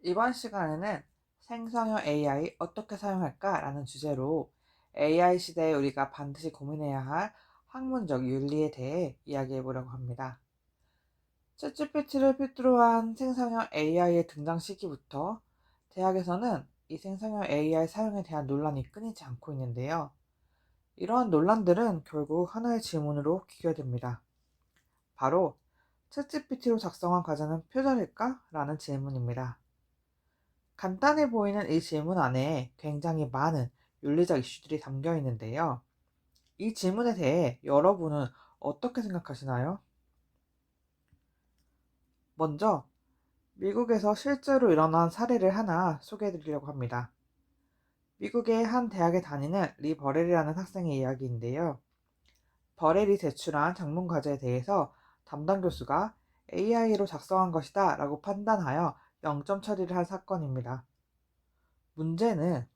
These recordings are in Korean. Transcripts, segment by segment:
이번 시간에는 생성형 AI 어떻게 사용할까? 라는 주제로 AI 시대에 우리가 반드시 고민해야 할 학문적 윤리에 대해 이야기해 보려고 합니다. 챗GPT를 필두로 한 생성형 AI의 등장 시기부터 대학에서는 이 생성형 AI 사용에 대한 논란이 끊이지 않고 있는데요. 이러한 논란들은 결국 하나의 질문으로 귀결됩니다. 바로 챗GPT로 작성한 과제는 표절일까? 라는 질문입니다. 간단해 보이는 이 질문 안에 굉장히 많은 윤리적 이슈들이 담겨 있는데요. 이 질문에 대해 여러분은 어떻게 생각하시나요? 먼저 미국에서 실제로 일어난 사례를 하나 소개해 드리려고 합니다. 미국의 한 대학에 다니는 리 버렐이라는 학생의 이야기인데요. 버렐이 제출한 작문 과제에 대해서 담당 교수가 AI로 작성한 것이다 라고 판단하여 0점 처리를 한 사건입니다. 문제는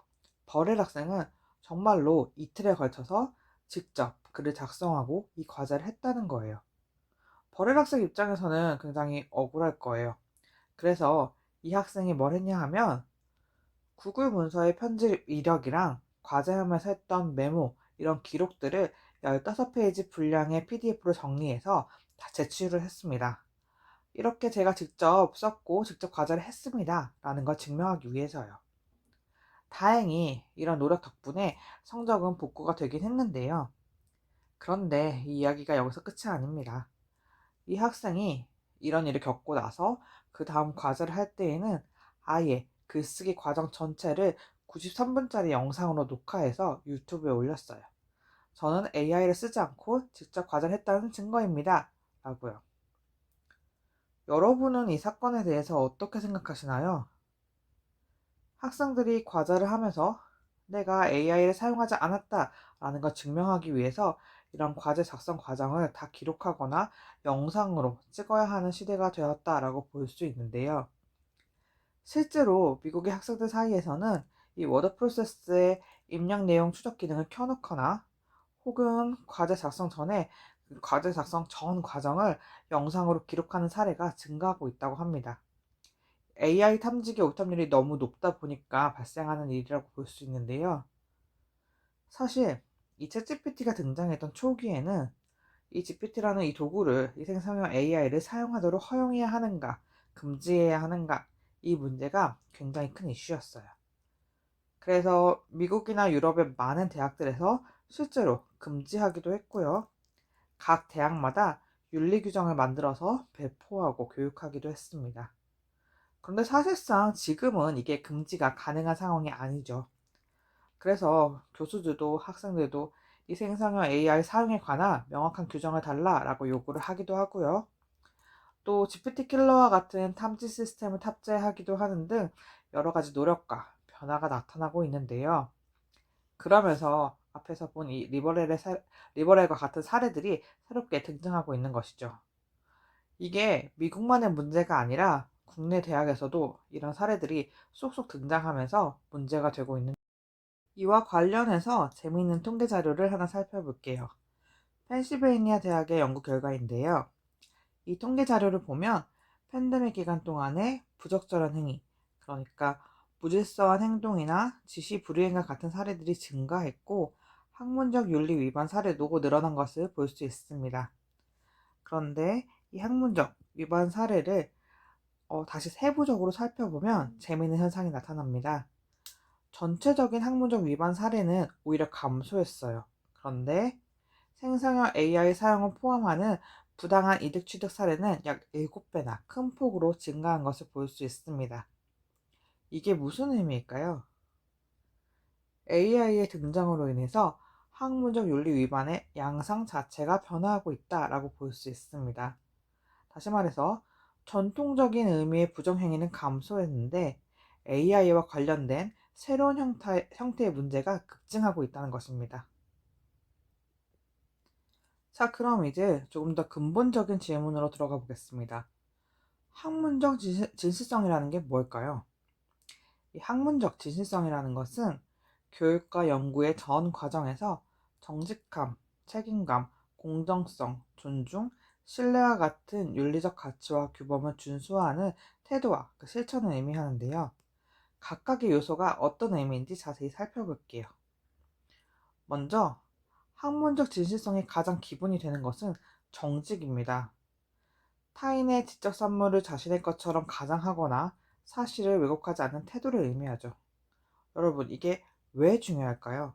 버렐 학생은 정말로 이틀에 걸쳐서 직접 글을 작성하고 이 과제를 했다는 거예요. 버렐 학생 입장에서는 굉장히 억울할 거예요. 그래서 이 학생이 뭘 했냐 하면 구글 문서의 편집 이력이랑 과제하면서 했던 메모 이런 기록들을 15페이지 분량의 PDF로 정리해서 다 제출을 했습니다. 이렇게 제가 직접 썼고 직접 과제를 했습니다 라는 걸 증명하기 위해서요. 다행히 이런 노력 덕분에 성적은 복구가 되긴 했는데요. 그런데 이 이야기가 여기서 끝이 아닙니다. 이 학생이 이런 일을 겪고 나서 그 다음 과제를 할 때에는 아예 글쓰기 과정 전체를 93분짜리 영상으로 녹화해서 유튜브에 올렸어요. 저는 AI를 쓰지 않고 직접 과제를 했다는 증거입니다. 라고요. 여러분은 이 사건에 대해서 어떻게 생각하시나요? 학생들이 과제를 하면서 내가 AI를 사용하지 않았다라는 걸 증명하기 위해서 이런 과제 작성 과정을 다 기록하거나 영상으로 찍어야 하는 시대가 되었다라고 볼 수 있는데요. 실제로 미국의 학생들 사이에서는 이 워드 프로세스의 입력 내용 추적 기능을 켜놓거나 혹은 과제 작성 전에 그 과제 작성 전 과정을 영상으로 기록하는 사례가 증가하고 있다고 합니다. AI 탐지기 오tam률이 너무 높다 보니까 발생하는 일이라고 볼 수 있는데요. 사실 이 챗GPT가 등장했던 초기에는 이 GPT라는 이 도구를 이 생성형 AI를 사용하도록 허용해야 하는가, 금지해야 하는가 이 문제가 굉장히 큰 이슈였어요. 그래서 미국이나 유럽의 많은 대학들에서 실제로 금지하기도 했고요. 각 대학마다 윤리 규정을 만들어서 배포하고 교육하기도 했습니다. 그런데 사실상 지금은 이게 금지가 가능한 상황이 아니죠. 그래서 교수들도 학생들도 이 생성형 AI 사용에 관한 명확한 규정을 달라라고 요구를 하기도 하고요. 또 GPT 킬러와 같은 탐지 시스템을 탑재하기도 하는 등 여러 가지 노력과 변화가 나타나고 있는데요. 그러면서 앞에서 본 이 리버렐과 같은 사례들이 새롭게 등장하고 있는 것이죠. 이게 미국만의 문제가 아니라 국내 대학에서도 이런 사례들이 쏙쏙 등장하면서 문제가 되고 있는 이와 관련해서 재미있는 통계 자료를 하나 살펴볼게요. 펜실베이니아 대학의 연구 결과인데요. 이 통계 자료를 보면 팬데믹 기간 동안에 부적절한 행위, 그러니까 무질서한 행동이나 지시 불이행과 같은 사례들이 증가했고 학문적 윤리 위반 사례도 늘어난 것을 볼 수 있습니다. 그런데 이 학문적 위반 사례를 다시 세부적으로 살펴보면 재미있는 현상이 나타납니다. 전체적인 학문적 위반 사례는 오히려 감소했어요. 그런데 생성형 AI 사용을 포함하는 부당한 이득 취득 사례는 약 7배나 큰 폭으로 증가한 것을 볼 수 있습니다. 이게 무슨 의미일까요? AI의 등장으로 인해서 학문적 윤리 위반의 양상 자체가 변화하고 있다라고 볼 수 있습니다. 다시 말해서 전통적인 의미의 부정행위는 감소했는데 AI와 관련된 새로운 형태의 문제가 급증하고 있다는 것입니다. 자, 그럼 이제 조금 더 근본적인 질문으로 들어가 보겠습니다. 학문적 진실성이라는 게 뭘까요? 이 학문적 진실성이라는 것은 교육과 연구의 전 과정에서 정직함, 책임감, 공정성, 존중, 신뢰와 같은 윤리적 가치와 규범을 준수하는 태도와 그 실천을 의미하는데요. 각각의 요소가 어떤 의미인지 자세히 살펴볼게요. 먼저 학문적 진실성이 가장 기본이 되는 것은 정직입니다. 타인의 지적 산물을 자신의 것처럼 가장하거나 사실을 왜곡하지 않는 태도를 의미하죠. 여러분, 이게 왜 중요할까요?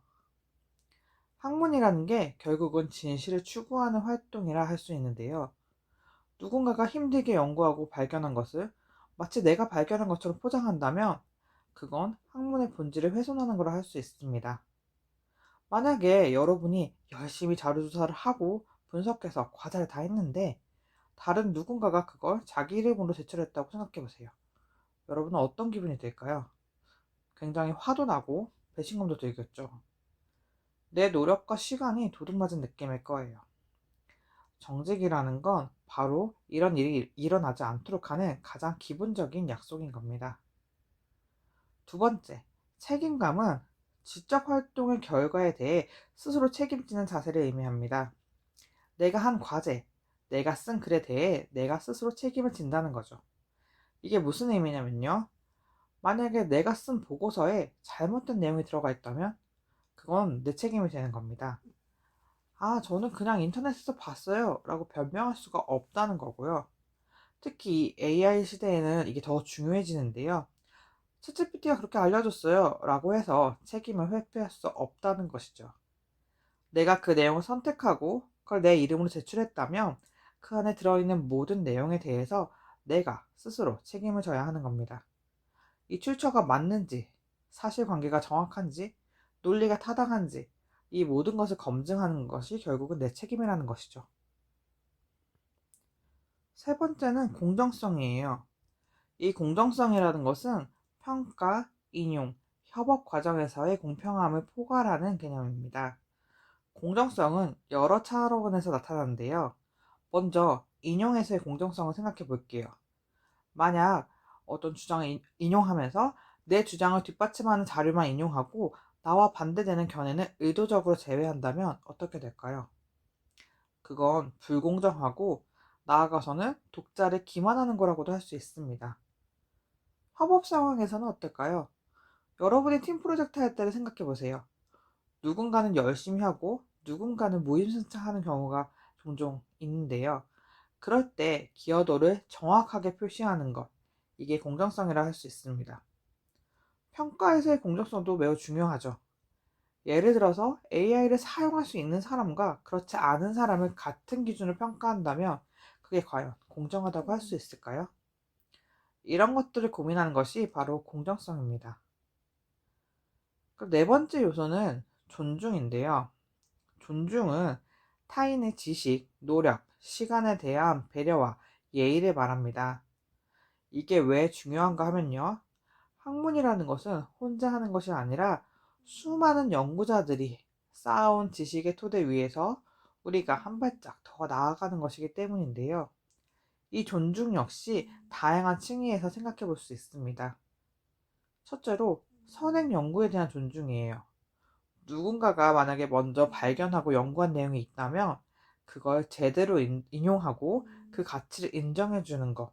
학문이라는 게 결국은 진실을 추구하는 활동이라 할 수 있는데요. 누군가가 힘들게 연구하고 발견한 것을 마치 내가 발견한 것처럼 포장한다면 그건 학문의 본질을 훼손하는 거라 할 수 있습니다. 만약에 여러분이 열심히 자료조사를 하고 분석해서 과제를 다 했는데 다른 누군가가 그걸 자기 이름으로 제출했다고 생각해 보세요. 여러분은 어떤 기분이 들까요? 굉장히 화도 나고 배신감도 들겠죠. 내 노력과 시간이 도둑맞은 느낌일 거예요. 정직이라는 건 바로 이런 일이 일어나지 않도록 하는 가장 기본적인 약속인 겁니다. 두 번째, 책임감은 지적 활동의 결과에 대해 스스로 책임지는 자세를 의미합니다. 내가 한 과제, 내가 쓴 글에 대해 내가 스스로 책임을 진다는 거죠. 이게 무슨 의미냐면요. 만약에 내가 쓴 보고서에 잘못된 내용이 들어가 있다면 그건 내 책임이 되는 겁니다. 아, 저는 그냥 인터넷에서 봤어요 라고 변명할 수가 없다는 거고요. 특히 AI 시대에는 이게 더 중요해지는데요. 챗GPT가 그렇게 알려줬어요 라고 해서 책임을 회피할 수 없다는 것이죠. 내가 그 내용을 선택하고 그걸 내 이름으로 제출했다면 그 안에 들어있는 모든 내용에 대해서 내가 스스로 책임을 져야 하는 겁니다. 이 출처가 맞는지, 사실관계가 정확한지, 논리가 타당한지 이 모든 것을 검증하는 것이 결국은 내 책임이라는 것이죠. 세 번째는 공정성이에요. 이 공정성이라는 것은 평가, 인용, 협업 과정에서의 공평함을 포괄하는 개념입니다. 공정성은 여러 차원에서 나타나는데요. 먼저 인용에서의 공정성을 생각해 볼게요. 만약 어떤 주장을 인용하면서 내 주장을 뒷받침하는 자료만 인용하고 나와 반대되는 견해는 의도적으로 제외한다면 어떻게 될까요? 그건 불공정하고 나아가서는 독자를 기만하는 거라고도 할 수 있습니다. 협업 상황에서는 어떨까요? 여러분이 팀 프로젝트 할 때를 생각해 보세요. 누군가는 열심히 하고 누군가는 무임승차하는 경우가 종종 있는데요. 그럴 때 기여도를 정확하게 표시하는 것, 이게 공정성이라 할 수 있습니다. 평가에서의 공정성도 매우 중요하죠. 예를 들어서 AI를 사용할 수 있는 사람과 그렇지 않은 사람을 같은 기준으로 평가한다면 그게 과연 공정하다고 할 수 있을까요? 이런 것들을 고민하는 것이 바로 공정성입니다. 그럼 네 번째 요소는 존중인데요. 존중은 타인의 지식, 노력, 시간에 대한 배려와 예의를 말합니다. 이게 왜 중요한가 하면요. 학문이라는 것은 혼자 하는 것이 아니라 수많은 연구자들이 쌓아온 지식의 토대 위에서 우리가 한 발짝 더 나아가는 것이기 때문인데요. 이 존중 역시 다양한 층위에서 생각해 볼 수 있습니다. 첫째로 선행 연구에 대한 존중이에요. 누군가가 만약에 먼저 발견하고 연구한 내용이 있다면 그걸 제대로 인용하고 그 가치를 인정해 주는 것.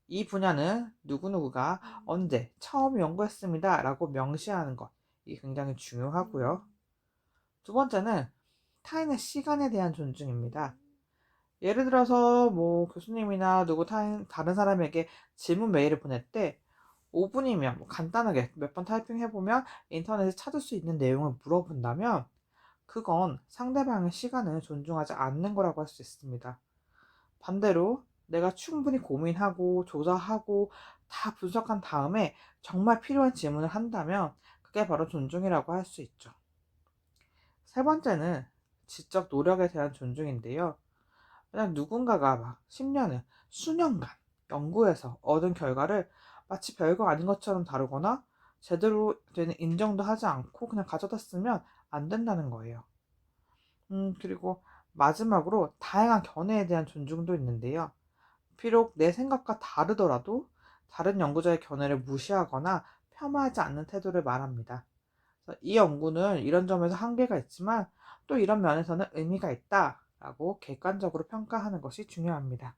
이 분야는 누구누구가 언제 처음 연구했습니다 라고 명시하는 것. 이게 굉장히 중요하고요. 두 번째는 타인의 시간에 대한 존중입니다. 예를 들어서 뭐 교수님이나 다른 사람에게 질문 메일을 보낼 때 5분이면 간단하게 몇 번 타이핑해보면 인터넷에 찾을 수 있는 내용을 물어본다면 그건 상대방의 시간을 존중하지 않는 거라고 할 수 있습니다. 반대로 내가 충분히 고민하고 조사하고 다 분석한 다음에 정말 필요한 질문을 한다면 그게 바로 존중이라고 할 수 있죠. 세 번째는 지적 노력에 대한 존중인데요. 만약 누군가가 막 10년을 수년간 연구해서 얻은 결과를 마치 별거 아닌 것처럼 다루거나 제대로 된 인정도 하지 않고 그냥 가져다 쓰면 안 된다는 거예요. 그리고 마지막으로 다양한 견해에 대한 존중도 있는데요. 비록 내 생각과 다르더라도 다른 연구자의 견해를 무시하거나 폄하하지 않는 태도를 말합니다. 그래서 이 연구는 이런 점에서 한계가 있지만 또 이런 면에서는 의미가 있다라고 객관적으로 평가하는 것이 중요합니다.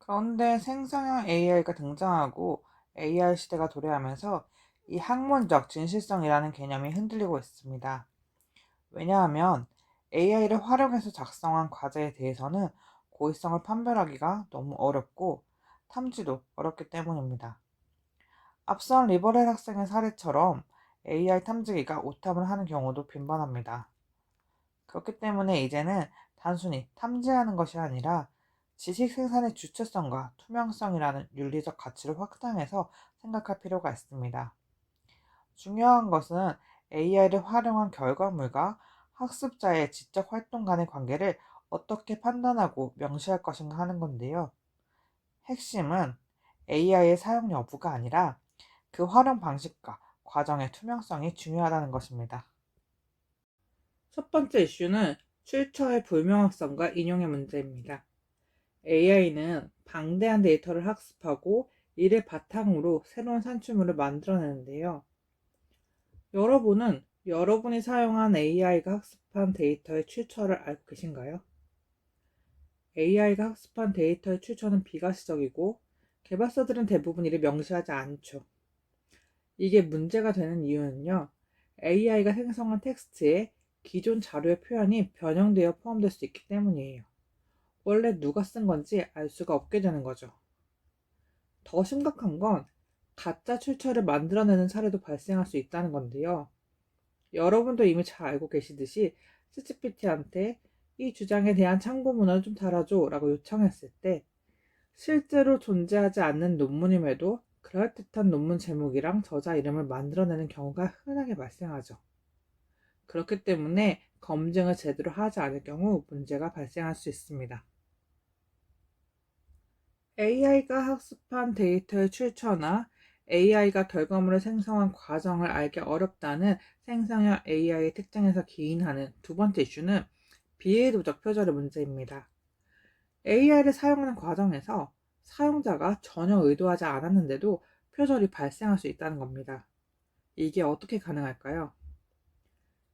그런데 생성형 AI가 등장하고 AI 시대가 도래하면서 이 학문적 진실성이라는 개념이 흔들리고 있습니다. 왜냐하면 AI를 활용해서 작성한 과제에 대해서는 고의성을 판별하기가 너무 어렵고 탐지도 어렵기 때문입니다. 앞선 리버렐 학생의 사례처럼 AI 탐지기가 오탐을 하는 경우도 빈번합니다. 그렇기 때문에 이제는 단순히 탐지하는 것이 아니라 지식 생산의 주체성과 투명성이라는 윤리적 가치를 확장해서 생각할 필요가 있습니다. 중요한 것은 AI를 활용한 결과물과 학습자의 지적 활동 간의 관계를 어떻게 판단하고 명시할 것인가 하는 건데요. 핵심은 AI의 사용 여부가 아니라 그 활용 방식과 과정의 투명성이 중요하다는 것입니다. 첫 번째 이슈는 출처의 불명확성과 인용의 문제입니다. AI는 방대한 데이터를 학습하고 이를 바탕으로 새로운 산출물을 만들어내는데요. 여러분은 여러분이 사용한 AI가 학습한 데이터의 출처를 알고 계신가요? AI가 학습한 데이터의 출처는 비가시적이고 개발사들은 대부분 이를 명시하지 않죠. 이게 문제가 되는 이유는요. AI가 생성한 텍스트에 기존 자료의 표현이 변형되어 포함될 수 있기 때문이에요. 원래 누가 쓴 건지 알 수가 없게 되는 거죠. 더 심각한 건 가짜 출처를 만들어내는 사례도 발생할 수 있다는 건데요. 여러분도 이미 잘 알고 계시듯이 챗GPT한테 이 주장에 대한 참고문을 좀 달아줘 라고 요청했을 때 실제로 존재하지 않는 논문임에도 그럴듯한 논문 제목이랑 저자 이름을 만들어내는 경우가 흔하게 발생하죠. 그렇기 때문에 검증을 제대로 하지 않을 경우 문제가 발생할 수 있습니다. AI가 학습한 데이터의 출처나 AI가 결과물을 생성한 과정을 알기 어렵다는 생성형 AI의 특징에서 기인하는 두 번째 이슈는 비의도적 표절의 문제입니다. AI를 사용하는 과정에서 사용자가 전혀 의도하지 않았는데도 표절이 발생할 수 있다는 겁니다. 이게 어떻게 가능할까요?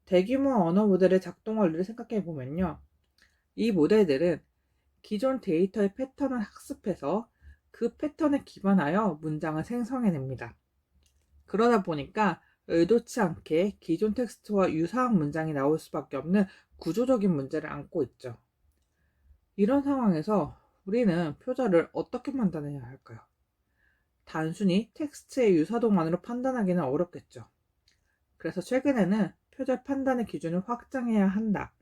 대규모 언어 모델의 작동 원리를 생각해 보면요. 이 모델들은 기존 데이터의 패턴을 학습해서 그 패턴에 기반하여 문장을 생성해냅니다. 그러다 보니까 의도치 않게 기존 텍스트와 유사한 문장이 나올 수밖에 없는 구조적인 문제를 안고 있죠. 이런 상황에서 우리는 표절을 어떻게 판단해야 할까요? 단순히 텍스트의 유사도만으로 판단하기는 어렵겠죠. 그래서 최근에는 표절 판단의 기준을 확장해야 한다.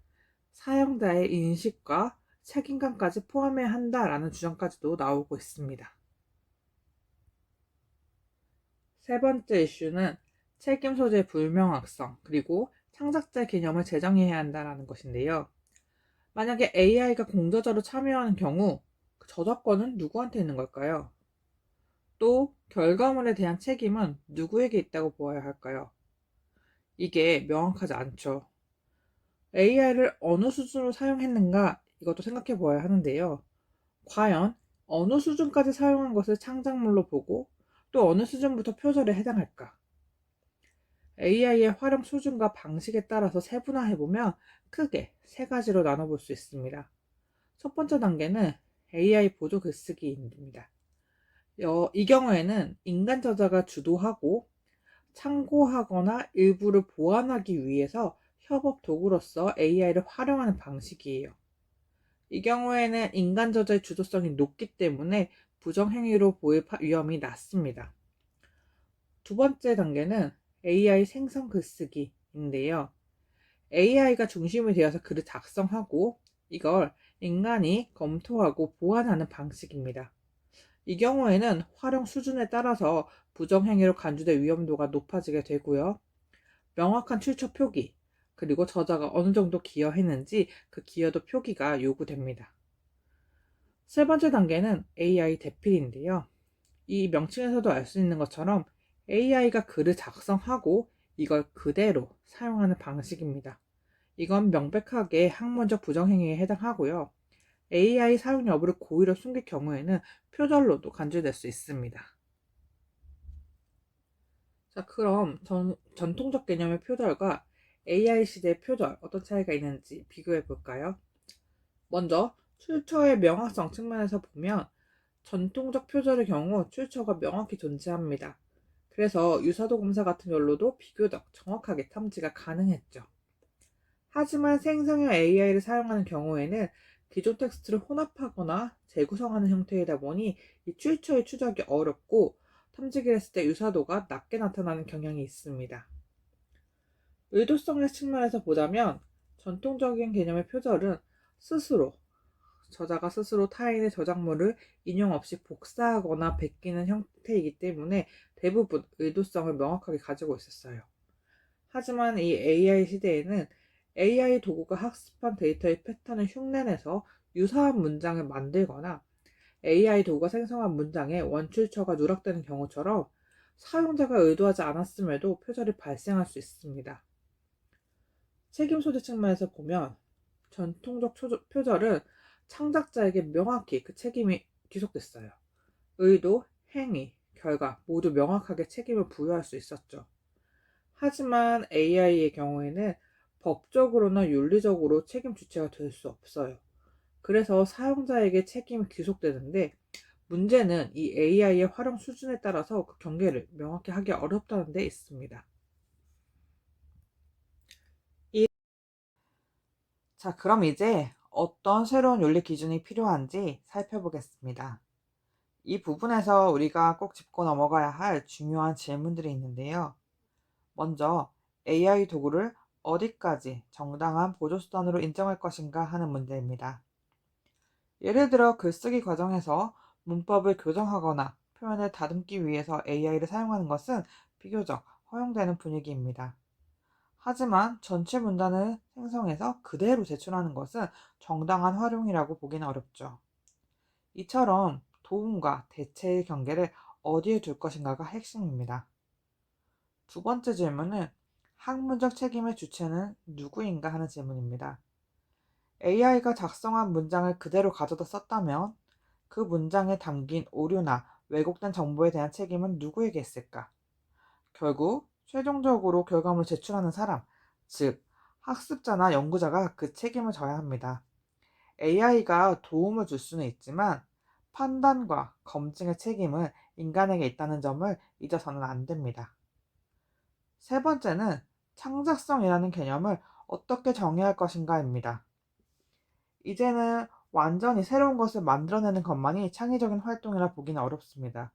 사용자의 인식과 책임감까지 포함해야 한다라는 주장까지도 나오고 있습니다. 세 번째 이슈는 책임 소재 불명확성, 그리고 창작자 개념을 재정의해야 한다는 것인데요. 만약에 AI가 공저자로 참여하는 경우 그 저작권은 누구한테 있는 걸까요? 또 결과물에 대한 책임은 누구에게 있다고 보아야 할까요? 이게 명확하지 않죠. AI를 어느 수준으로 사용했는가 이것도 생각해 보아야 하는데요. 과연 어느 수준까지 사용한 것을 창작물로 보고 또 어느 수준부터 표절에 해당할까? AI의 활용 수준과 방식에 따라서 세분화해보면 크게 세 가지로 나눠볼 수 있습니다. 첫 번째 단계는 AI 보조 글쓰기입니다. 이 경우에는 인간 저자가 주도하고 참고하거나 일부를 보완하기 위해서 협업 도구로서 AI를 활용하는 방식이에요. 이 경우에는 인간 저자의 주도성이 높기 때문에 부정행위로 보일 위험이 낮습니다. 두 번째 단계는 AI 생성 글쓰기인데요. AI가 중심이 되어서 글을 작성하고 이걸 인간이 검토하고 보완하는 방식입니다. 이 경우에는 활용 수준에 따라서 부정행위로 간주될 위험도가 높아지게 되고요. 명확한 출처 표기, 그리고 저자가 어느 정도 기여했는지 그 기여도 표기가 요구됩니다. 세 번째 단계는 AI 대필인데요. 이 명칭에서도 알 수 있는 것처럼 AI가 글을 작성하고 이걸 그대로 사용하는 방식입니다. 이건 명백하게 학문적 부정행위에 해당하고요. AI 사용 여부를 고의로 숨길 경우에는 표절로도 간주될 수 있습니다. 자, 그럼 전통적 개념의 표절과 AI 시대의 표절 어떤 차이가 있는지 비교해 볼까요? 먼저 출처의 명확성 측면에서 보면 전통적 표절의 경우 출처가 명확히 존재합니다. 그래서 유사도 검사 같은 걸로도 비교적 정확하게 탐지가 가능했죠. 하지만 생성형 AI를 사용하는 경우에는 기존 텍스트를 혼합하거나 재구성하는 형태이다 보니 이 출처의 추적이 어렵고 탐지기를 했을 때 유사도가 낮게 나타나는 경향이 있습니다. 의도성의 측면에서 보자면 전통적인 개념의 표절은 스스로 저자가 스스로 타인의 저작물을 인용 없이 복사하거나 베끼는 형태이기 때문에 대부분 의도성을 명확하게 가지고 있었어요. 하지만 이 AI 시대에는 AI 도구가 학습한 데이터의 패턴을 흉내내서 유사한 문장을 만들거나 AI 도구가 생성한 문장에 원출처가 누락되는 경우처럼 사용자가 의도하지 않았음에도 표절이 발생할 수 있습니다. 책임 소재 측면에서 보면 전통적 표절은 창작자에게 명확히 그 책임이 귀속됐어요. 의도, 행위, 결과 모두 명확하게 책임을 부여할 수 있었죠. 하지만 AI의 경우에는 법적으로나 윤리적으로 책임 주체가 될 수 없어요. 그래서 사용자에게 책임이 귀속되는데 문제는 이 AI의 활용 수준에 따라서 그 경계를 명확히 하기 어렵다는 데 있습니다. 자, 그럼 이제 어떤 새로운 윤리 기준이 필요한지 살펴보겠습니다. 이 부분에서 우리가 꼭 짚고 넘어가야 할 중요한 질문들이 있는데요. 먼저 AI 도구를 어디까지 정당한 보조수단으로 인정할 것인가 하는 문제입니다. 예를 들어 글쓰기 과정에서 문법을 교정하거나 표현을 다듬기 위해서 AI를 사용하는 것은 비교적 허용되는 분위기입니다. 하지만 전체 문단을 생성해서 그대로 제출하는 것은 정당한 활용이라고 보기는 어렵죠. 이처럼 도움과 대체의 경계를 어디에 둘 것인가가 핵심입니다. 두 번째 질문은 학문적 책임의 주체는 누구인가 하는 질문입니다. AI가 작성한 문장을 그대로 가져다 썼다면 그 문장에 담긴 오류나 왜곡된 정보에 대한 책임은 누구에게 있을까? 결국 최종적으로 결과물을 제출하는 사람, 즉 학습자나 연구자가 그 책임을 져야 합니다. AI가 도움을 줄 수는 있지만 판단과 검증의 책임은 인간에게 있다는 점을 잊어서는 안 됩니다. 세 번째는 창작성이라는 개념을 어떻게 정의할 것인가입니다. 이제는 완전히 새로운 것을 만들어내는 것만이 창의적인 활동이라 보기는 어렵습니다.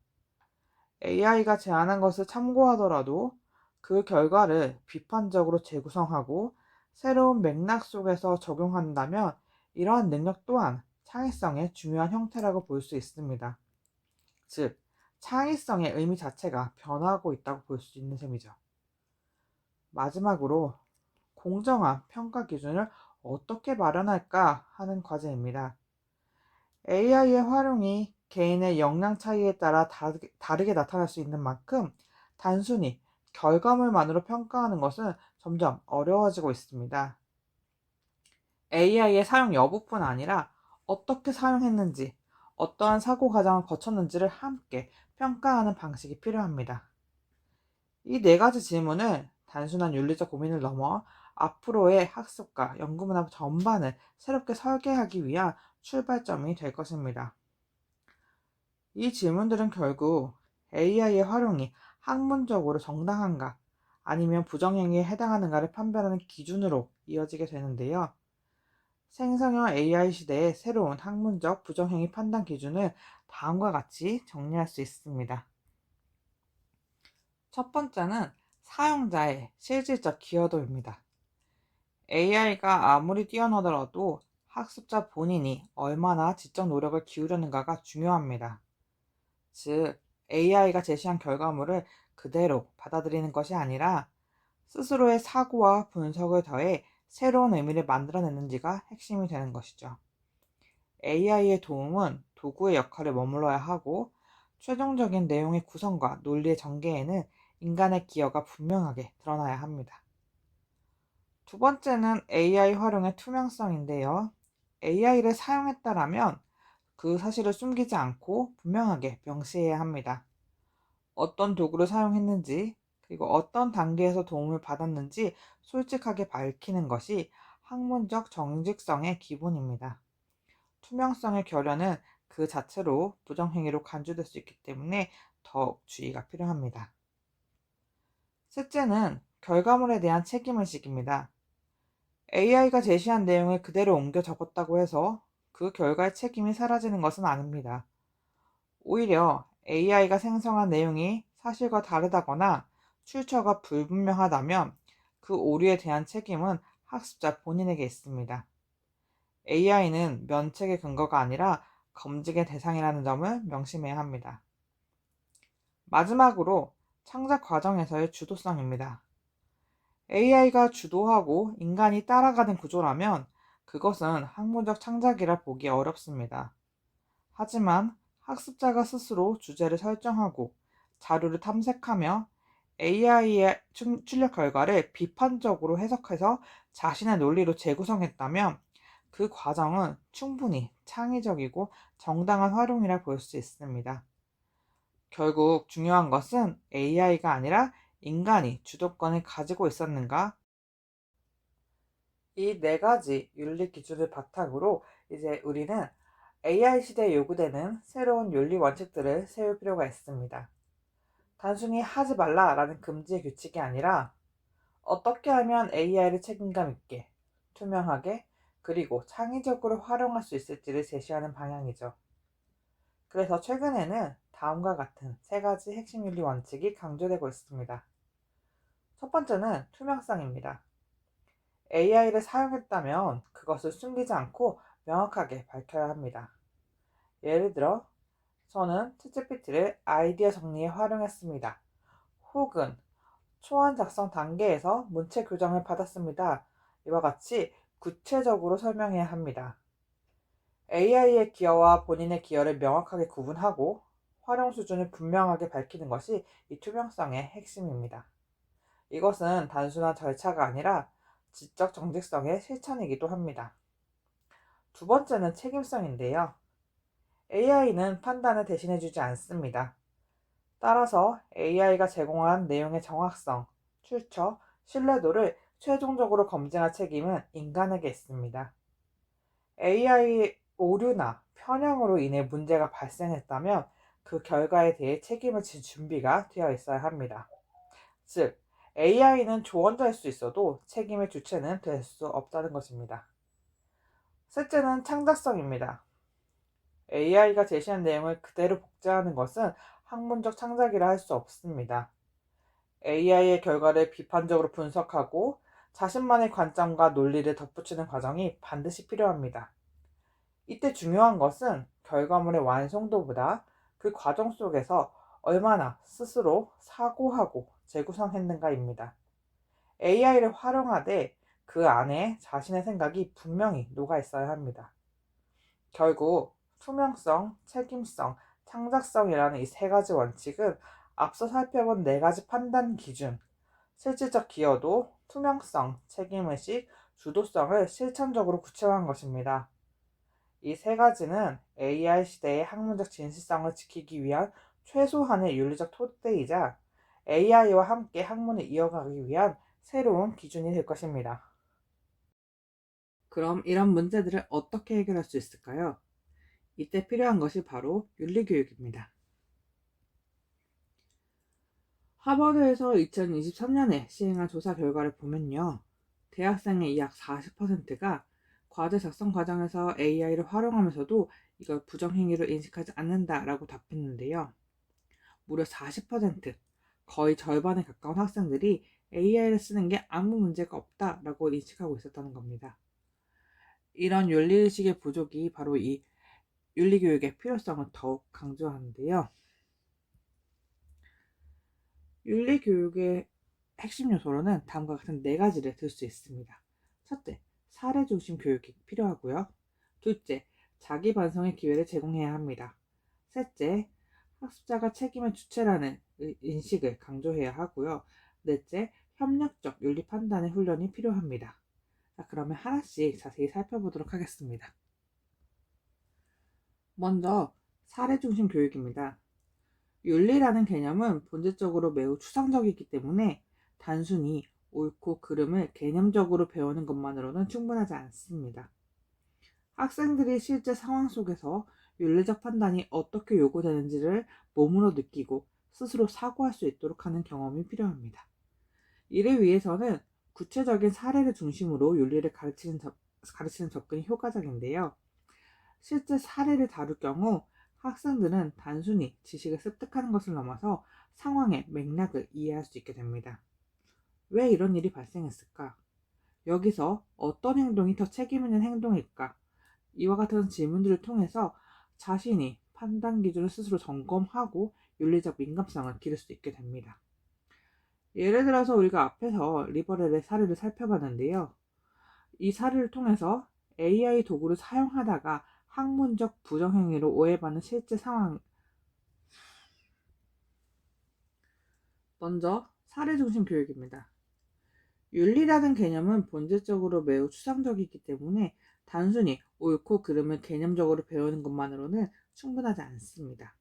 AI가 제안한 것을 참고하더라도 그 결과를 비판적으로 재구성하고 새로운 맥락 속에서 적용한다면 이러한 능력 또한 창의성의 중요한 형태라고 볼 수 있습니다. 즉, 창의성의 의미 자체가 변화하고 있다고 볼 수 있는 셈이죠. 마지막으로 공정한 평가 기준을 어떻게 마련할까 하는 과제입니다. AI의 활용이 개인의 역량 차이에 따라 다르게 나타날 수 있는 만큼 단순히 결과물만으로 평가하는 것은 점점 어려워지고 있습니다. AI의 사용 여부뿐 아니라 어떻게 사용했는지, 어떠한 사고 과정을 거쳤는지를 함께 평가하는 방식이 필요합니다. 이 네 가지 질문을 단순한 윤리적 고민을 넘어 앞으로의 학습과 연구 문화 전반을 새롭게 설계하기 위한 출발점이 될 것입니다. 이 질문들은 결국 AI의 활용이 학문적으로 정당한가 아니면 부정행위에 해당하는가를 판별하는 기준으로 이어지게 되는데요. 생성형 AI 시대의 새로운 학문적 부정행위 판단 기준을 다음과 같이 정리할 수 있습니다. 첫 번째는 사용자의 실질적 기여도입니다. AI가 아무리 뛰어나더라도 학습자 본인이 얼마나 지적 노력을 기울였는가가 중요합니다. 즉, AI가 제시한 결과물을 그대로 받아들이는 것이 아니라 스스로의 사고와 분석을 더해 새로운 의미를 만들어내는지가 핵심이 되는 것이죠. AI의 도움은 도구의 역할을 머물러야 하고 최종적인 내용의 구성과 논리의 전개에는 인간의 기여가 분명하게 드러나야 합니다. 두 번째는 AI 활용의 투명성인데요. AI를 사용했다라면 그 사실을 숨기지 않고 분명하게 명시해야 합니다. 어떤 도구를 사용했는지, 그리고 어떤 단계에서 도움을 받았는지 솔직하게 밝히는 것이 학문적 정직성의 기본입니다. 투명성의 결여는 그 자체로 부정행위로 간주될 수 있기 때문에 더욱 주의가 필요합니다. 셋째는 결과물에 대한 책임의식입니다. AI가 제시한 내용을 그대로 옮겨 적었다고 해서 그 결과의 책임이 사라지는 것은 아닙니다. 오히려 AI가 생성한 내용이 사실과 다르다거나 출처가 불분명하다면 그 오류에 대한 책임은 학습자 본인에게 있습니다. AI는 면책의 근거가 아니라 검증의 대상이라는 점을 명심해야 합니다. 마지막으로 창작 과정에서의 주도성입니다. AI가 주도하고 인간이 따라가는 구조라면 그것은 학문적 창작이라 보기 어렵습니다. 하지만 학습자가 스스로 주제를 설정하고 자료를 탐색하며 AI의 출력 결과를 비판적으로 해석해서 자신의 논리로 재구성했다면 그 과정은 충분히 창의적이고 정당한 활용이라 볼 수 있습니다. 결국 중요한 것은 AI가 아니라 인간이 주도권을 가지고 있었는가? 이 네 가지 윤리 기준을 바탕으로 이제 우리는 AI 시대에 요구되는 새로운 윤리 원칙들을 세울 필요가 있습니다. 단순히 하지 말라라는 금지의 규칙이 아니라 어떻게 하면 AI를 책임감 있게, 투명하게, 그리고 창의적으로 활용할 수 있을지를 제시하는 방향이죠. 그래서 최근에는 다음과 같은 세 가지 핵심 윤리 원칙이 강조되고 있습니다. 첫 번째는 투명성입니다. AI를 사용했다면 그것을 숨기지 않고 명확하게 밝혀야 합니다. 예를 들어, 저는 챗GPT를 아이디어 정리에 활용했습니다. 혹은 초안 작성 단계에서 문체 교정을 받았습니다. 이와 같이 구체적으로 설명해야 합니다. AI의 기여와 본인의 기여를 명확하게 구분하고 활용 수준을 분명하게 밝히는 것이 이 투명성의 핵심입니다. 이것은 단순한 절차가 아니라 지적 정직성의 실천이기도 합니다. 두 번째는 책임성인데요. AI는 판단을 대신해주지 않습니다. 따라서 AI가 제공한 내용의 정확성, 출처, 신뢰도를 최종적으로 검증할 책임은 인간에게 있습니다. AI의 오류나 편향으로 인해 문제가 발생했다면 그 결과에 대해 책임을 질 준비가 되어 있어야 합니다. 즉, AI는 조언자일 수 있어도 책임의 주체는 될 수 없다는 것입니다. 셋째는 창작성입니다. AI가 제시한 내용을 그대로 복제하는 것은 학문적 창작이라 할 수 없습니다. AI의 결과를 비판적으로 분석하고 자신만의 관점과 논리를 덧붙이는 과정이 반드시 필요합니다. 이때 중요한 것은 결과물의 완성도보다 그 과정 속에서 얼마나 스스로 사고하고 재구성했는가입니다. AI를 활용하되 그 안에 자신의 생각이 분명히 녹아 있어야 합니다. 결국 투명성, 책임성, 창작성이라는 이 세 가지 원칙은 앞서 살펴본 네 가지 판단 기준, 실질적 기여도, 투명성, 책임의식, 주도성을 실천적으로 구체화한 것입니다. 이 세 가지는 AI 시대의 학문적 진실성을 지키기 위한 최소한의 윤리적 토대이자 AI와 함께 학문을 이어가기 위한 새로운 기준이 될 것입니다. 그럼 이런 문제들을 어떻게 해결할 수 있을까요? 이때 필요한 것이 바로 윤리교육입니다. 하버드에서 2023년에 시행한 조사 결과를 보면요. 대학생의 약 40%가 과제 작성 과정에서 AI를 활용하면서도 이걸 부정행위로 인식하지 않는다라고 답했는데요. 무려 40%, 거의 절반에 가까운 학생들이 AI를 쓰는 게 아무 문제가 없다라고 인식하고 있었다는 겁니다. 이런 윤리의식의 부족이 바로 이 윤리교육의 필요성을 더욱 강조하는데요. 윤리교육의 핵심 요소로는 다음과 같은 네 가지를 들 수 있습니다. 첫째, 사례 중심 교육이 필요하고요. 둘째, 자기 반성의 기회를 제공해야 합니다. 셋째, 학습자가 책임의 주체라는 인식을 강조해야 하고요. 넷째, 협력적 윤리 판단의 훈련이 필요합니다. 자, 그러면 하나씩 자세히 살펴보도록 하겠습니다. 먼저 사례 중심 교육입니다. 윤리라는 개념은 본질적으로 매우 추상적이기 때문에 단순히 옳고 그름을 개념적으로 배우는 것만으로는 충분하지 않습니다. 학생들이 실제 상황 속에서 윤리적 판단이 어떻게 요구되는지를 몸으로 느끼고 스스로 사고할 수 있도록 하는 경험이 필요합니다. 이를 위해서는 구체적인 사례를 중심으로 윤리를 가르치는 접근이 효과적인데요. 실제 사례를 다룰 경우 학생들은 단순히 지식을 습득하는 것을 넘어서 상황의 맥락을 이해할 수 있게 됩니다. 왜 이런 일이 발생했을까? 여기서 어떤 행동이 더 책임 있는 행동일까? 이와 같은 질문들을 통해서 자신이 판단 기준을 스스로 점검하고 윤리적 민감성을 기를 수 있게 됩니다. 예를 들어서 우리가 앞에서 리버렐의 사례를 살펴봤는데요. 이 사례를 통해서 AI 도구를 사용하다가 학문적 부정행위로 오해받는 실제 상황. 먼저 사례 중심 교육입니다. 윤리라는 개념은 본질적으로 매우 추상적이기 때문에 단순히 옳고 그름을 개념적으로 배우는 것만으로는 충분하지 않습니다.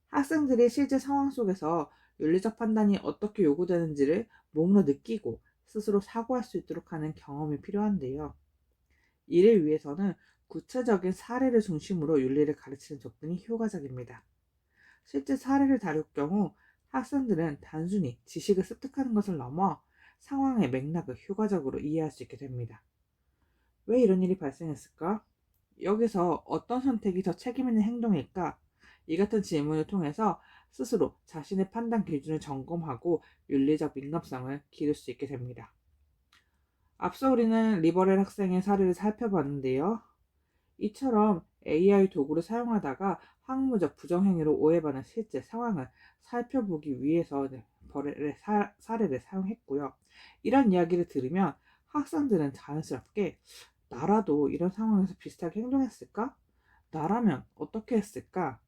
학생들이 실제 상황 속에서 윤리적 판단이 어떻게 요구되는지를 몸으로 느끼고 스스로 사고할 수 있도록 하는 경험이 필요한데요. 이를 위해서는 구체적인 사례를 중심으로 윤리를 가르치는 접근이 효과적입니다. 실제 사례를 다룰 경우 학생들은 단순히 지식을 습득하는 것을 넘어 상황의 맥락을 효과적으로 이해할 수 있게 됩니다. 왜 이런 일이 발생했을까? 여기서 어떤 선택이 더 책임 있는 행동일까? 이 같은 질문을 통해서 스스로 자신의 판단 기준을 점검하고 윤리적 민감성을 기를 수 있게 됩니다. 앞서 우리는 리버렐 학생의 사례를 살펴봤는데요. 이처럼 AI 도구를 사용하다가 학문적 부정행위로 오해받는 실제 상황을 살펴보기 위해서 버렐의 사례를 사용했고요. 이런 이야기를 들으면 학생들은 자연스럽게 나라도 이런 상황에서 비슷하게 행동했을까? 나라면 어떻게 했을까?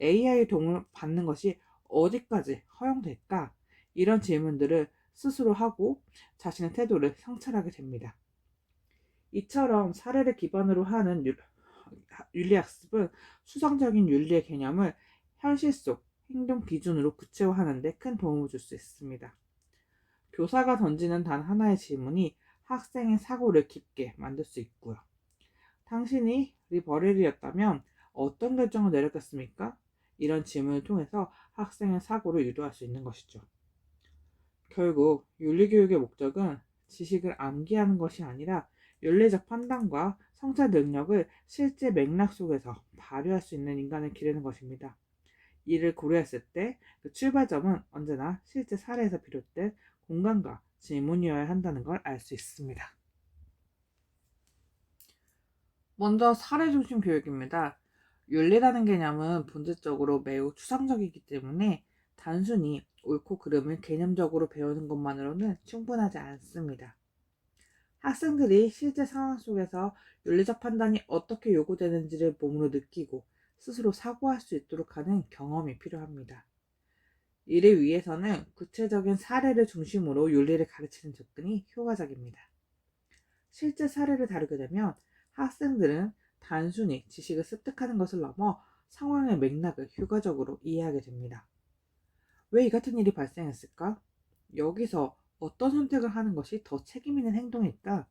AI 도움을 받는 것이 어디까지 허용될까? 이런 질문들을 스스로 하고 자신의 태도를 성찰하게 됩니다. 이처럼 사례를 기반으로 하는 윤리학습은 수상적인 윤리의 개념을 현실 속 행동 기준으로 구체화하는 데 큰 도움을 줄 수 있습니다. 교사가 던지는 단 하나의 질문이 학생의 사고를 깊게 만들 수 있고요. 당신이 리버렐이었다면 어떤 결정을 내렸겠습니까? 이런 질문을 통해서 학생의 사고를 유도할 수 있는 것이죠. 결국 윤리교육의 목적은 지식을 암기하는 것이 아니라 윤리적 판단과 성찰 능력을 실제 맥락 속에서 발휘할 수 있는 인간을 기르는 것입니다. 이를 고려했을 때 그 출발점은 언제나 실제 사례에서 비롯된 공감과 질문이어야 한다는 걸 알 수 있습니다. 먼저 사례 중심 교육입니다. 윤리라는 개념은 본질적으로 매우 추상적이기 때문에 단순히 옳고 그름을 개념적으로 배우는 것만으로는 충분하지 않습니다. 학생들이 실제 상황 속에서 윤리적 판단이 어떻게 요구되는지를 몸으로 느끼고 스스로 사고할 수 있도록 하는 경험이 필요합니다. 이를 위해서는 구체적인 사례를 중심으로 윤리를 가르치는 접근이 효과적입니다. 실제 사례를 다루게 되면 학생들은 단순히 지식을 습득하는 것을 넘어 상황의 맥락을 효과적으로 이해하게 됩니다. 왜 이 같은 일이 발생했을까? 여기서 어떤 선택을 하는 것이 더 책임 있는 행동일까?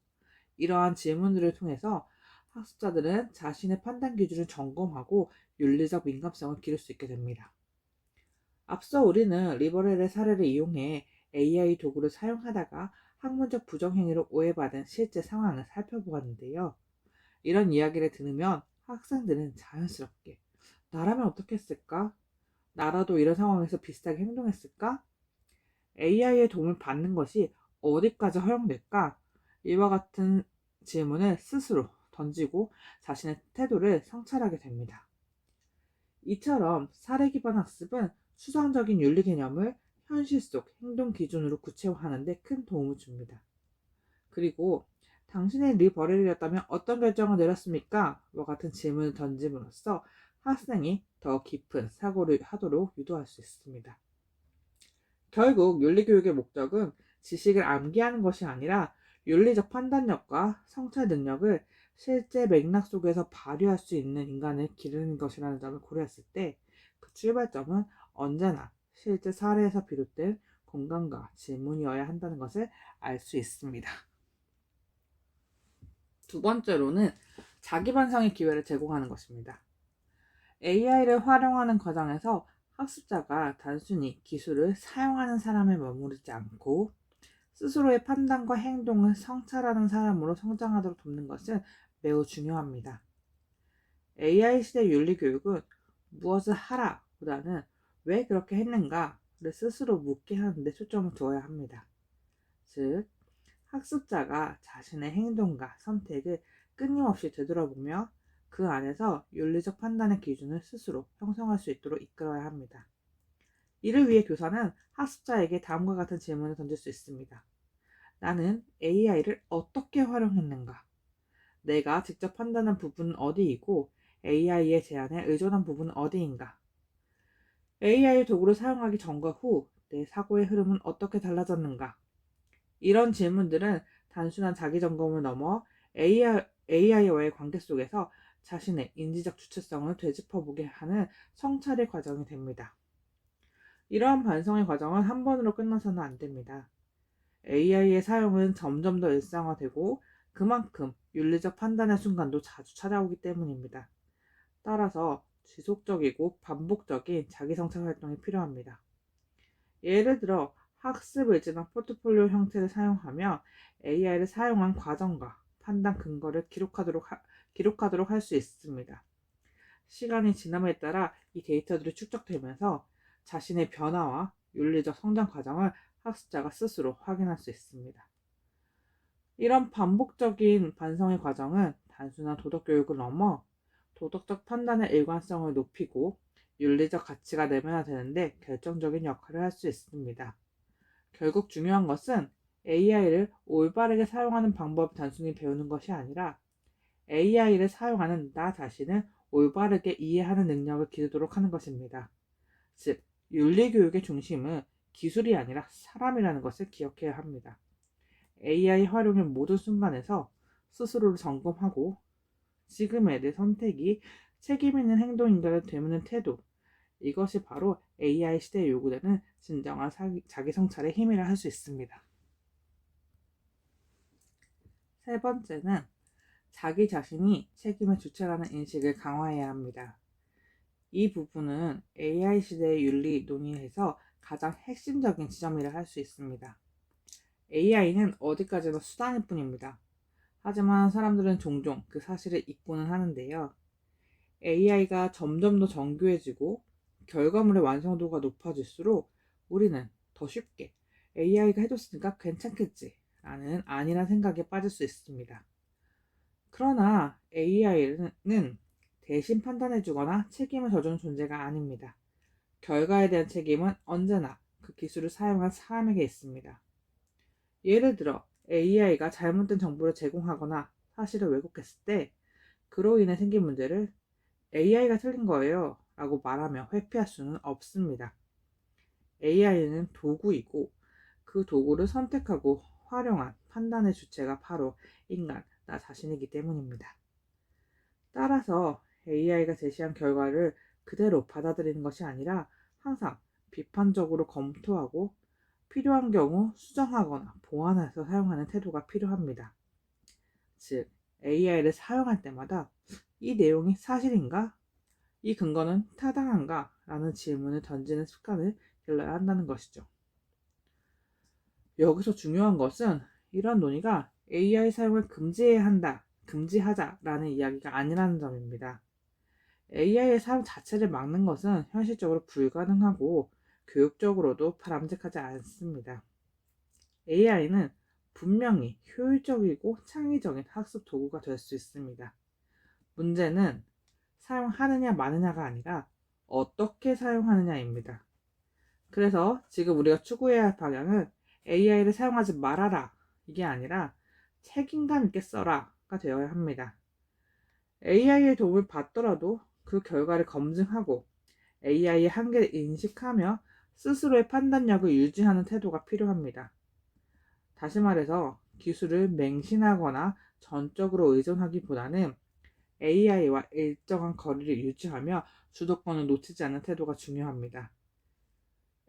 이러한 질문들을 통해서 학습자들은 자신의 판단 기준을 점검하고 윤리적 민감성을 기를 수 있게 됩니다. 앞서 우리는 리버렐의 사례를 이용해 AI 도구를 사용하다가 학문적 부정행위로 오해받은 실제 상황을 살펴보았는데요. 이런 이야기를 들으면 학생들은 자연스럽게 나라면 어떻게 했을까? 나라도 이런 상황에서 비슷하게 행동했을까? AI의 도움을 받는 것이 어디까지 허용될까? 이와 같은 질문을 스스로 던지고 자신의 태도를 성찰하게 됩니다. 이처럼 사례 기반 학습은 추상적인 윤리 개념을 현실 속 행동 기준으로 구체화하는 데 큰 도움을 줍니다. 그리고 당신의 리버렐이었다면 어떤 결정을 내렸습니까? 와 같은 질문을 던짐으로써 학생이 더 깊은 사고를 하도록 유도할 수 있습니다. 결국 윤리교육의 목적은 지식을 암기하는 것이 아니라 윤리적 판단력과 성찰 능력을 실제 맥락 속에서 발휘할 수 있는 인간을 기르는 것이라는 점을 고려했을 때 그 출발점은 언제나 실제 사례에서 비롯된 공감과 질문이어야 한다는 것을 알 수 있습니다. 두 번째로는 자기 반성의 기회를 제공하는 것입니다. AI를 활용하는 과정에서 학습자가 단순히 기술을 사용하는 사람에 머무르지 않고 스스로의 판단과 행동을 성찰하는 사람으로 성장하도록 돕는 것은 매우 중요합니다. AI 시대 윤리 교육은 무엇을 하라 보다는 왜 그렇게 했는가를 스스로 묻게 하는 데 초점을 두어야 합니다. 즉, 학습자가 자신의 행동과 선택을 끊임없이 되돌아보며 그 안에서 윤리적 판단의 기준을 스스로 형성할 수 있도록 이끌어야 합니다. 이를 위해 교사는 학습자에게 다음과 같은 질문을 던질 수 있습니다. 나는 AI를 어떻게 활용했는가? 내가 직접 판단한 부분은 어디이고 AI의 제안에 의존한 부분은 어디인가? AI 도구를 사용하기 전과 후 내 사고의 흐름은 어떻게 달라졌는가? 이런 질문들은 단순한 자기 점검을 넘어 AI와의 관계 속에서 자신의 인지적 주체성을 되짚어보게 하는 성찰의 과정이 됩니다. 이러한 반성의 과정은 한 번으로 끝나서는 안 됩니다. AI의 사용은 점점 더 일상화되고 그만큼 윤리적 판단의 순간도 자주 찾아오기 때문입니다. 따라서 지속적이고 반복적인 자기성찰 활동이 필요합니다. 예를 들어 학습 의지나 포트폴리오 형태를 사용하며 AI를 사용한 과정과 판단 근거를 기록하도록 할 수 있습니다. 시간이 지남에 따라 이 데이터들이 축적되면서 자신의 변화와 윤리적 성장 과정을 학습자가 스스로 확인할 수 있습니다. 이런 반복적인 반성의 과정은 단순한 도덕 교육을 넘어 도덕적 판단의 일관성을 높이고 윤리적 가치가 내면화되는데 결정적인 역할을 할 수 있습니다. 결국 중요한 것은 AI를 올바르게 사용하는 방법을 단순히 배우는 것이 아니라 AI를 사용하는 나 자신을 올바르게 이해하는 능력을 기르도록 하는 것입니다. 즉, 윤리교육의 중심은 기술이 아니라 사람이라는 것을 기억해야 합니다. AI 활용의 모든 순간에서 스스로를 점검하고 지금의 내 선택이 책임 있는 행동인가를 되묻는 태도, 이것이 바로 AI 시대에 요구되는 진정한 자기 성찰의 힘이라 할 수 있습니다. 세 번째는 자기 자신이 책임의 주체라는 인식을 강화해야 합니다. 이 부분은 AI 시대의 윤리 논의에서 가장 핵심적인 지점이라 할 수 있습니다. AI는 어디까지나 수단일 뿐입니다. 하지만 사람들은 종종 그 사실을 잊고는 하는데요. AI가 점점 더 정교해지고 결과물의 완성도가 높아질수록 우리는 더 쉽게 AI가 해줬으니까 괜찮겠지 라는 안일한 생각에 빠질 수 있습니다. 그러나 AI는 대신 판단해주거나 책임을 져주는 존재가 아닙니다. 결과에 대한 책임은 언제나 그 기술을 사용한 사람에게 있습니다. 예를 들어 AI가 잘못된 정보를 제공하거나 사실을 왜곡했을 때 그로 인해 생긴 문제를 AI가 틀린 거예요 라고 말하며 회피할 수는 없습니다. AI는 도구이고 그 도구를 선택하고 활용한 판단의 주체가 바로 인간, 나 자신이기 때문입니다. 따라서 AI가 제시한 결과를 그대로 받아들이는 것이 아니라 항상 비판적으로 검토하고 필요한 경우 수정하거나 보완해서 사용하는 태도가 필요합니다. 즉, AI를 사용할 때마다 이 내용이 사실인가? 이 근거는 타당한가? 라는 질문을 던지는 습관을 길러야 한다는 것이죠. 여기서 중요한 것은 이런 논의가 AI 사용을 금지해야 한다, 금지하자라는 이야기가 아니라는 점입니다. AI의 사용 자체를 막는 것은 현실적으로 불가능하고 교육적으로도 바람직하지 않습니다. AI는 분명히 효율적이고 창의적인 학습 도구가 될 수 있습니다. 문제는 사용하느냐 마느냐가 아니라 어떻게 사용하느냐입니다. 그래서 지금 우리가 추구해야 할 방향은 AI를 사용하지 말아라 이게 아니라 책임감 있게 써라가 되어야 합니다. AI의 도움을 받더라도 그 결과를 검증하고 AI의 한계를 인식하며 스스로의 판단력을 유지하는 태도가 필요합니다. 다시 말해서 기술을 맹신하거나 전적으로 의존하기보다는 AI와 일정한 거리를 유지하며 주도권을 놓치지 않는 태도가 중요합니다.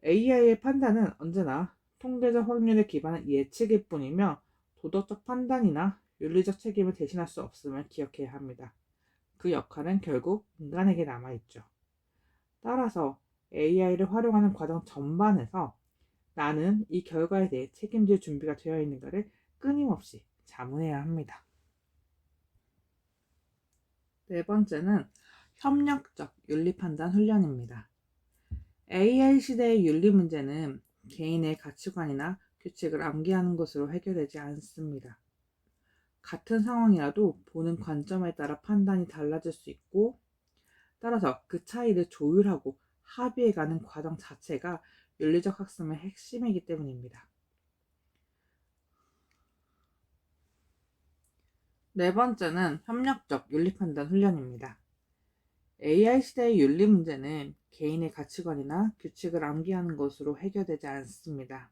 AI의 판단은 언제나 통계적 확률에 기반한 예측일 뿐이며 도덕적 판단이나 윤리적 책임을 대신할 수 없음을 기억해야 합니다. 그 역할은 결국 인간에게 남아있죠. 따라서 AI를 활용하는 과정 전반에서 나는 이 결과에 대해 책임질 준비가 되어 있는가를 끊임없이 자문해야 합니다. 네 번째는 협력적 윤리 판단 훈련입니다. AI 시대의 윤리 문제는 개인의 가치관이나 규칙을 암기하는 것으로 해결되지 않습니다. 같은 상황이라도 보는 관점에 따라 판단이 달라질 수 있고, 따라서 그 차이를 조율하고 합의해가는 과정 자체가 윤리적 학습의 핵심이기 때문입니다. 네 번째는 협력적 윤리 판단 훈련입니다. AI 시대의 윤리 문제는 개인의 가치관이나 규칙을 암기하는 것으로 해결되지 않습니다.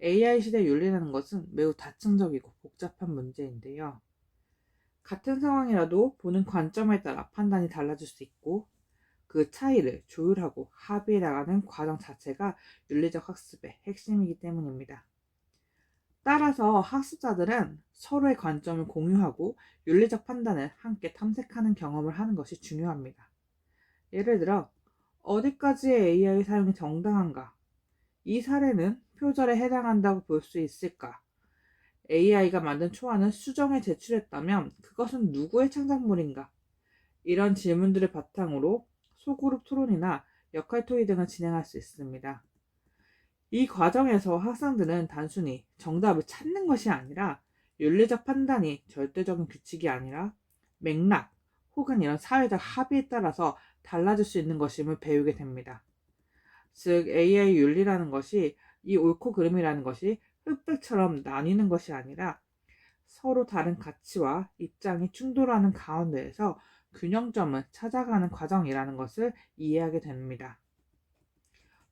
AI 시대 윤리라는 것은 매우 다층적이고 복잡한 문제인데요. 같은 상황이라도 보는 관점에 따라 판단이 달라질 수 있고, 그 차이를 조율하고 합의해 나가는 과정 자체가 윤리적 학습의 핵심이기 때문입니다. 따라서 학습자들은 서로의 관점을 공유하고 윤리적 판단을 함께 탐색하는 경험을 하는 것이 중요합니다. 예를 들어, 어디까지의 AI 사용이 정당한가? 이 사례는 표절에 해당한다고 볼 수 있을까? AI가 만든 초안을 수정해 제출했다면 그것은 누구의 창작물인가? 이런 질문들을 바탕으로 소그룹 토론이나 역할 토의 등을 진행할 수 있습니다. 이 과정에서 학생들은 단순히 정답을 찾는 것이 아니라 윤리적 판단이 절대적인 규칙이 아니라 맥락 혹은 이런 사회적 합의에 따라서 달라질 수 있는 것임을 배우게 됩니다. 즉 AI 윤리라는 것이 이 옳고 그름이라는 것이 흑백처럼 나뉘는 것이 아니라 서로 다른 가치와 입장이 충돌하는 가운데에서 균형점을 찾아가는 과정이라는 것을 이해하게 됩니다.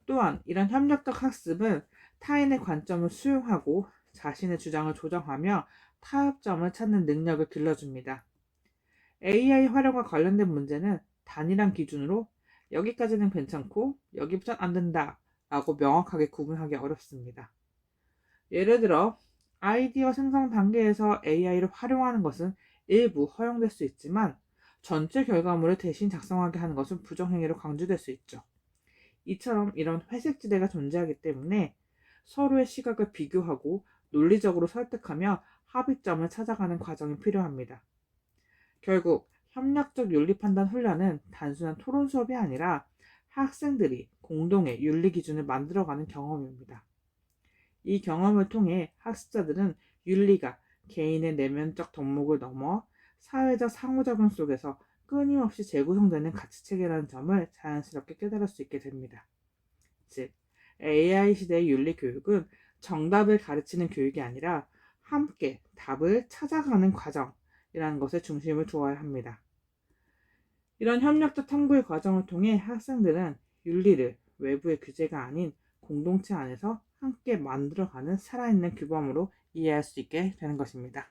또한 이런 협력적 학습은 타인의 관점을 수용하고 자신의 주장을 조정하며 타협점을 찾는 능력을 길러줍니다. AI 활용과 관련된 문제는 단일한 기준으로 여기까지는 괜찮고 여기부터는 안 된다 라고 명확하게 구분하기 어렵습니다. 예를 들어 아이디어 생성 단계에서 AI를 활용하는 것은 일부 허용될 수 있지만 전체 결과물을 대신 작성하게 하는 것은 부정행위로 강조될 수 있죠. 이처럼 이런 회색지대가 존재하기 때문에 서로의 시각을 비교하고 논리적으로 설득하며 합의점을 찾아가는 과정이 필요합니다. 결국 협력적 윤리 판단 훈련은 단순한 토론 수업이 아니라 학생들이 공동의 윤리 기준을 만들어가는 경험입니다. 이 경험을 통해 학습자들은 윤리가 개인의 내면적 덕목을 넘어 사회적 상호작용 속에서 끊임없이 재구성되는 가치체계라는 점을 자연스럽게 깨달을 수 있게 됩니다. 즉, AI 시대의 윤리 교육은 정답을 가르치는 교육이 아니라 함께 답을 찾아가는 과정이라는 것에 중심을 두어야 합니다. 이런 협력적 탐구의 과정을 통해 학생들은 윤리를 외부의 규제가 아닌 공동체 안에서 함께 만들어가는 살아있는 규범으로 이해할 수 있게 되는 것입니다.